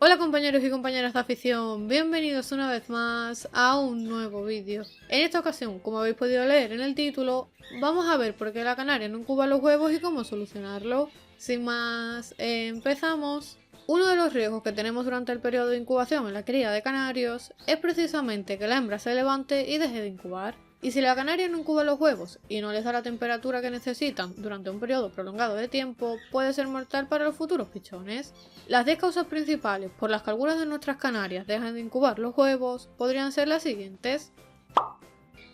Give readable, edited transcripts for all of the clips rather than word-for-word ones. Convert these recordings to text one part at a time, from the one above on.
Hola compañeros y compañeras de afición, bienvenidos una vez más a un nuevo vídeo. En esta ocasión, como habéis podido leer en el título, vamos a ver por qué la canaria no incuba los huevos y cómo solucionarlo. Sin más, empezamos. Uno de los riesgos que tenemos durante el periodo de incubación en la cría de canarios es precisamente que la hembra se levante y deje de incubar. Y si la canaria no incuba los huevos y no les da la temperatura que necesitan durante un periodo prolongado de tiempo, puede ser mortal para los futuros pichones. Las 10 causas principales por las que algunas de nuestras canarias dejan de incubar los huevos podrían ser las siguientes.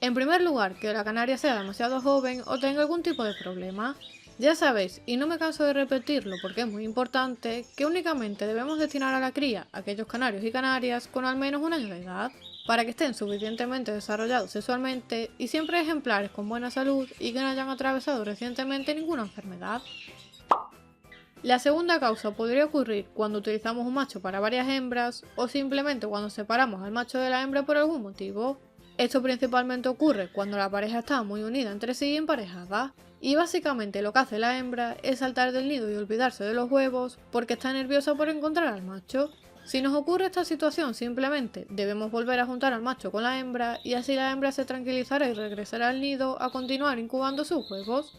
En primer lugar, que la canaria sea demasiado joven o tenga algún tipo de problema. Ya sabéis, y no me canso de repetirlo porque es muy importante, que únicamente debemos destinar a la cría a aquellos canarios y canarias con al menos un año de edad, para que estén suficientemente desarrollados sexualmente y siempre ejemplares con buena salud y que no hayan atravesado recientemente ninguna enfermedad. La segunda causa podría ocurrir cuando utilizamos un macho para varias hembras o simplemente cuando separamos al macho de la hembra por algún motivo. Esto principalmente ocurre cuando la pareja está muy unida entre sí y emparejada, y básicamente lo que hace la hembra es saltar del nido y olvidarse de los huevos porque está nerviosa por encontrar al macho. Si nos ocurre esta situación, simplemente debemos volver a juntar al macho con la hembra y así la hembra se tranquilizará y regresará al nido a continuar incubando sus huevos.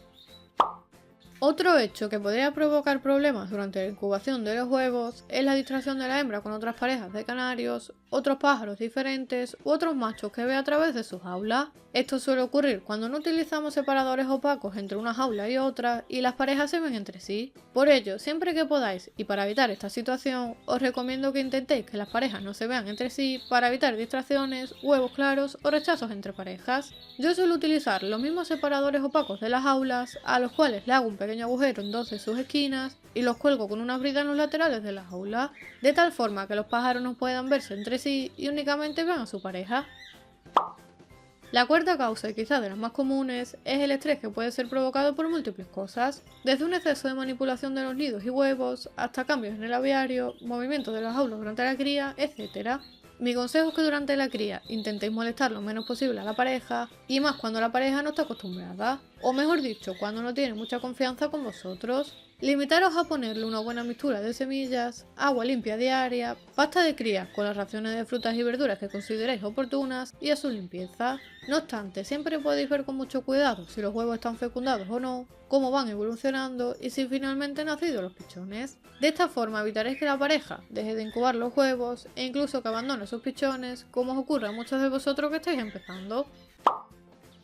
Otro hecho que podría provocar problemas durante la incubación de los huevos es la distracción de la hembra con otras parejas de canarios, otros pájaros diferentes u otros machos que ve a través de su jaula. Esto suele ocurrir cuando no utilizamos separadores opacos entre una jaula y otra y las parejas se ven entre sí. Por ello, siempre que podáis y para evitar esta situación, os recomiendo que intentéis que las parejas no se vean entre sí para evitar distracciones, huevos claros o rechazos entre parejas. Yo suelo utilizar los mismos separadores opacos de las jaulas, a los cuales le hago un pequeño agujero en dos de sus esquinas y los cuelgo con unas bridas en los laterales de la jaula, de tal forma que los pájaros no puedan verse entre sí y únicamente vean a su pareja. La cuarta causa, y quizás de las más comunes, es el estrés que puede ser provocado por múltiples cosas, desde un exceso de manipulación de los nidos y huevos, hasta cambios en el aviario, movimientos de las jaulas durante la cría, etc. Mi consejo es que durante la cría intentéis molestar lo menos posible a la pareja, y más cuando la pareja no está acostumbrada, o mejor dicho, cuando no tiene mucha confianza con vosotros. Limitaros a ponerle una buena mixtura de semillas, agua limpia diaria, pasta de cría con las raciones de frutas y verduras que consideréis oportunas y a su limpieza. No obstante, siempre podéis ver con mucho cuidado si los huevos están fecundados o no, cómo van evolucionando y si finalmente han nacido los pichones. De esta forma evitaréis que la pareja deje de incubar los huevos e incluso que abandone sus pichones, como os ocurre a muchos de vosotros que estáis empezando.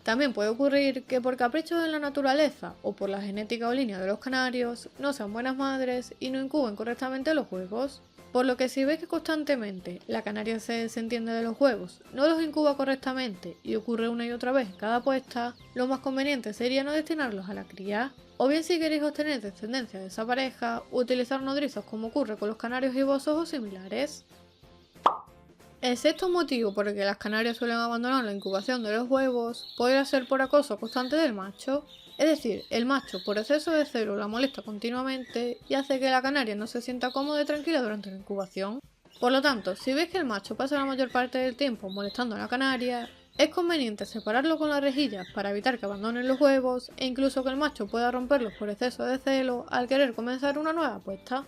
También puede ocurrir que por caprichos de la naturaleza o por la genética o línea de los canarios no sean buenas madres y no incuben correctamente los huevos. Por lo que si veis que constantemente la canaria se desentiende de los huevos, no los incuba correctamente y ocurre una y otra vez en cada puesta, lo más conveniente sería no destinarlos a la cría. O bien si queréis obtener descendencia de esa pareja, utilizar nodrizos como ocurre con los canarios gibosos o similares. El sexto motivo por el que las canarias suelen abandonar la incubación de los huevos podría ser por acoso constante del macho, es decir, el macho por exceso de celo la molesta continuamente y hace que la canaria no se sienta cómoda y tranquila durante la incubación. Por lo tanto, si veis que el macho pasa la mayor parte del tiempo molestando a la canaria, es conveniente separarlo con la rejilla para evitar que abandonen los huevos e incluso que el macho pueda romperlos por exceso de celo al querer comenzar una nueva puesta.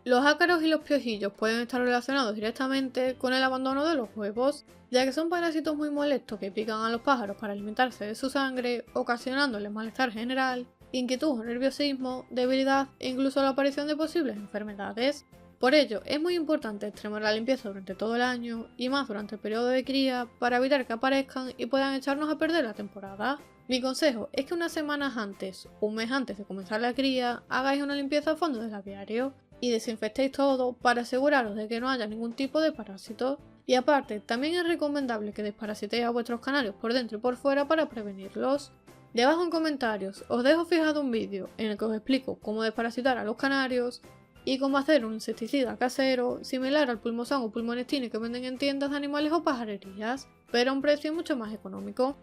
Los ácaros y los piojillos pueden estar relacionados directamente con el abandono de los huevos, ya que son parásitos muy molestos que pican a los pájaros para alimentarse de su sangre, ocasionándoles malestar general, inquietud o nerviosismo, debilidad e incluso la aparición de posibles enfermedades. Por ello, es muy importante extremar la limpieza durante todo el año y más durante el periodo de cría para evitar que aparezcan y puedan echarnos a perder la temporada. Mi consejo es que unas semanas antes, un mes antes de comenzar la cría, hagáis una limpieza a fondo del aviario y desinfectéis todo para aseguraros de que no haya ningún tipo de parásito. Y aparte, también es recomendable que desparasitéis a vuestros canarios por dentro y por fuera para prevenirlos. Debajo en comentarios os dejo fijado un vídeo en el que os explico cómo desparasitar a los canarios y cómo hacer un insecticida casero similar al pulmosan o pulmonestine que venden en tiendas de animales o pajarerías, pero a un precio mucho más económico.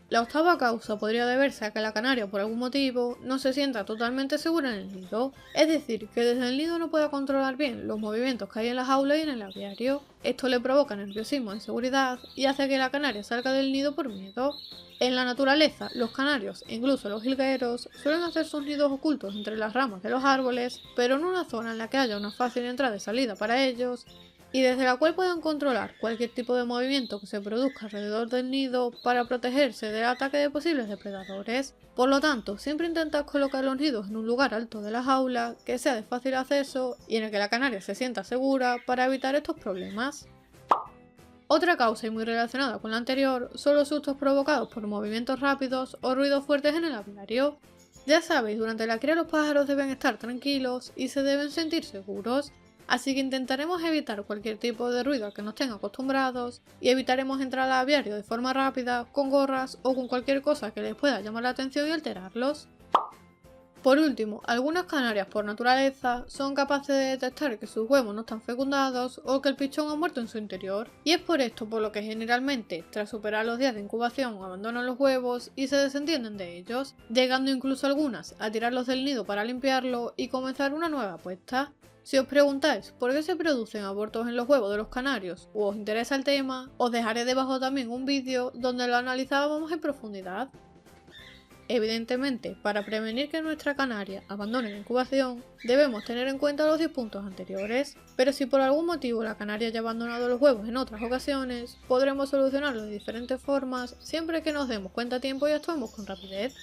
La octava causa podría deberse a que la canaria por algún motivo no se sienta totalmente segura en el nido, es decir, que desde el nido no pueda controlar bien los movimientos que hay en la jaula y en el aviario. Esto le provoca nerviosismo e inseguridad y hace que la canaria salga del nido por miedo. En la naturaleza, los canarios e incluso los jilgueros suelen hacer sus nidos ocultos entre las ramas de los árboles, pero en una zona en la que haya una fácil entrada y salida para ellos, y desde la cual puedan controlar cualquier tipo de movimiento que se produzca alrededor del nido para protegerse del ataque de posibles depredadores. Por lo tanto, siempre intentad colocar los nidos en un lugar alto de la jaula, que sea de fácil acceso y en el que la canaria se sienta segura para evitar estos problemas. Otra causa y muy relacionada con la anterior son los sustos provocados por movimientos rápidos o ruidos fuertes en el aviario. Ya sabéis, durante la cría los pájaros deben estar tranquilos y se deben sentir seguros, así que intentaremos evitar cualquier tipo de ruido al que no estén acostumbrados y evitaremos entrar al aviario de forma rápida, con gorras o con cualquier cosa que les pueda llamar la atención y alterarlos. Por último, algunas canarias por naturaleza son capaces de detectar que sus huevos no están fecundados o que el pichón ha muerto en su interior, y es por esto por lo que generalmente, tras superar los días de incubación, abandonan los huevos y se desentienden de ellos, llegando incluso algunas a tirarlos del nido para limpiarlo y comenzar una nueva puesta. Si os preguntáis por qué se producen abortos en los huevos de los canarios o os interesa el tema, os dejaré debajo también un vídeo donde lo analizábamos en profundidad. Evidentemente, para prevenir que nuestra canaria abandone la incubación, debemos tener en cuenta los 10 puntos anteriores, pero si por algún motivo la canaria haya abandonado los huevos en otras ocasiones, podremos solucionarlo de diferentes formas siempre que nos demos cuenta a tiempo y actuemos con rapidez.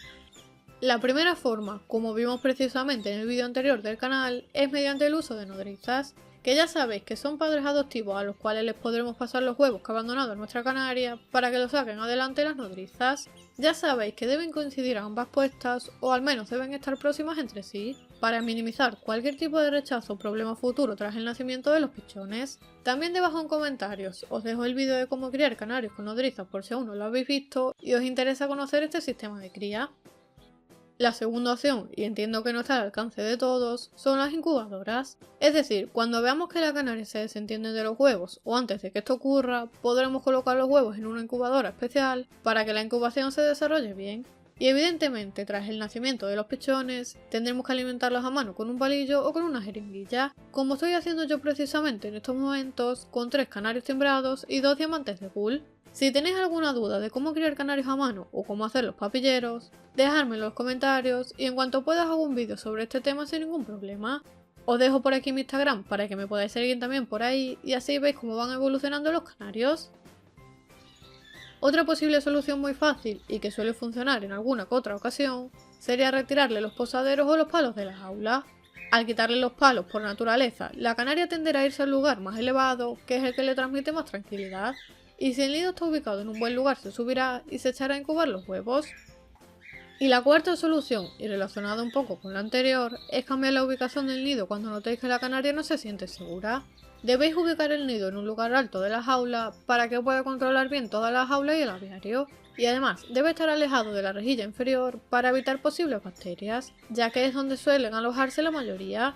La primera forma, como vimos precisamente en el vídeo anterior del canal, es mediante el uso de nodrizas, que ya sabéis que son padres adoptivos a los cuales les podremos pasar los huevos que ha abandonado nuestra canaria para que los saquen adelante las nodrizas. Ya sabéis que deben coincidir ambas puestas o al menos deben estar próximas entre sí, para minimizar cualquier tipo de rechazo o problema futuro tras el nacimiento de los pichones. También debajo en comentarios os dejo el vídeo de cómo criar canarios con nodrizas por si aún no lo habéis visto y os interesa conocer este sistema de cría. La segunda opción, y entiendo que no está al alcance de todos, son las incubadoras. Es decir, cuando veamos que la canaria se desentiende de los huevos o antes de que esto ocurra, podremos colocar los huevos en una incubadora especial para que la incubación se desarrolle bien. Y evidentemente, tras el nacimiento de los pichones, tendremos que alimentarlos a mano con un palillo o con una jeringuilla, como estoy haciendo yo precisamente en estos momentos con 3 canarios timbrados y 2 diamantes de pool. Si tenéis alguna duda de cómo criar canarios a mano o cómo hacer los papilleros, dejadme en los comentarios y en cuanto pueda hago un vídeo sobre este tema sin ningún problema. Os dejo por aquí mi Instagram para que me podáis seguir también por ahí y así veis cómo van evolucionando los canarios. Otra posible solución muy fácil y que suele funcionar en alguna que otra ocasión sería retirarle los posaderos o los palos de la jaula. Al quitarle los palos por naturaleza, la canaria tenderá a irse al lugar más elevado, que es el que le transmite más tranquilidad. Y si el nido está ubicado en un buen lugar se subirá y se echará a incubar los huevos. Y la cuarta solución, y relacionada un poco con la anterior, es cambiar la ubicación del nido cuando notéis que la canaria no se siente segura. Debéis ubicar el nido en un lugar alto de la jaula para que pueda controlar bien toda la jaula y el aviario. Y además debe estar alejado de la rejilla inferior para evitar posibles bacterias, ya que es donde suelen alojarse la mayoría.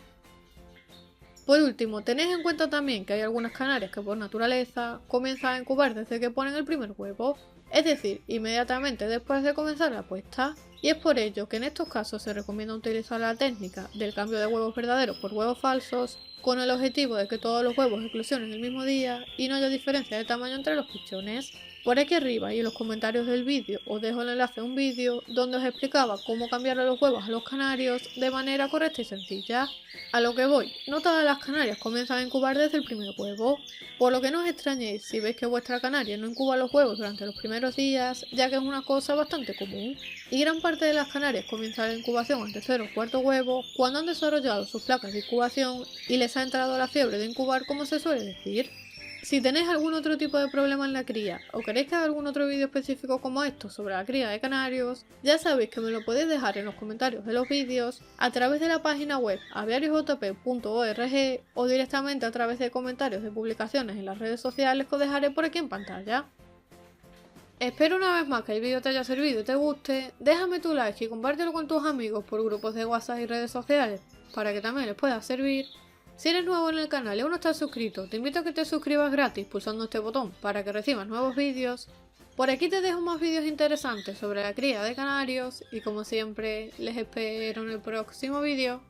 Por último, tenéis en cuenta también que hay algunas canarias que por naturaleza comienzan a incubar desde que ponen el primer huevo, es decir, inmediatamente después de comenzar la puesta, y es por ello que en estos casos se recomienda utilizar la técnica del cambio de huevos verdaderos por huevos falsos, con el objetivo de que todos los huevos eclosionen el mismo día y no haya diferencia de tamaño entre los pichones. Por aquí arriba y en los comentarios del vídeo os dejo el enlace a un vídeo donde os explicaba cómo cambiarle los huevos a los canarios de manera correcta y sencilla. A lo que voy, no todas las canarias comienzan a incubar desde el primer huevo, por lo que no os extrañéis si veis que vuestra canaria no incuba los huevos durante los primeros días, ya que es una cosa bastante común. Y gran parte de las canarias comienzan la incubación al tercer o cuarto huevo cuando han desarrollado sus placas de incubación y les ha entrado la fiebre de incubar, como se suele decir. Si tenéis algún otro tipo de problema en la cría o queréis que haga algún otro vídeo específico como esto sobre la cría de canarios, ya sabéis que me lo podéis dejar en los comentarios de los vídeos, a través de la página web aviariosjp.org o directamente a través de comentarios de publicaciones en las redes sociales que os dejaré por aquí en pantalla. Espero una vez más que el vídeo te haya servido y te guste, déjame tu like y compártelo con tus amigos por grupos de WhatsApp y redes sociales para que también les pueda servir. Si eres nuevo en el canal y aún no estás suscrito, te invito a que te suscribas gratis pulsando este botón para que recibas nuevos vídeos. Por aquí te dejo más vídeos interesantes sobre la cría de canarios y como siempre les espero en el próximo vídeo.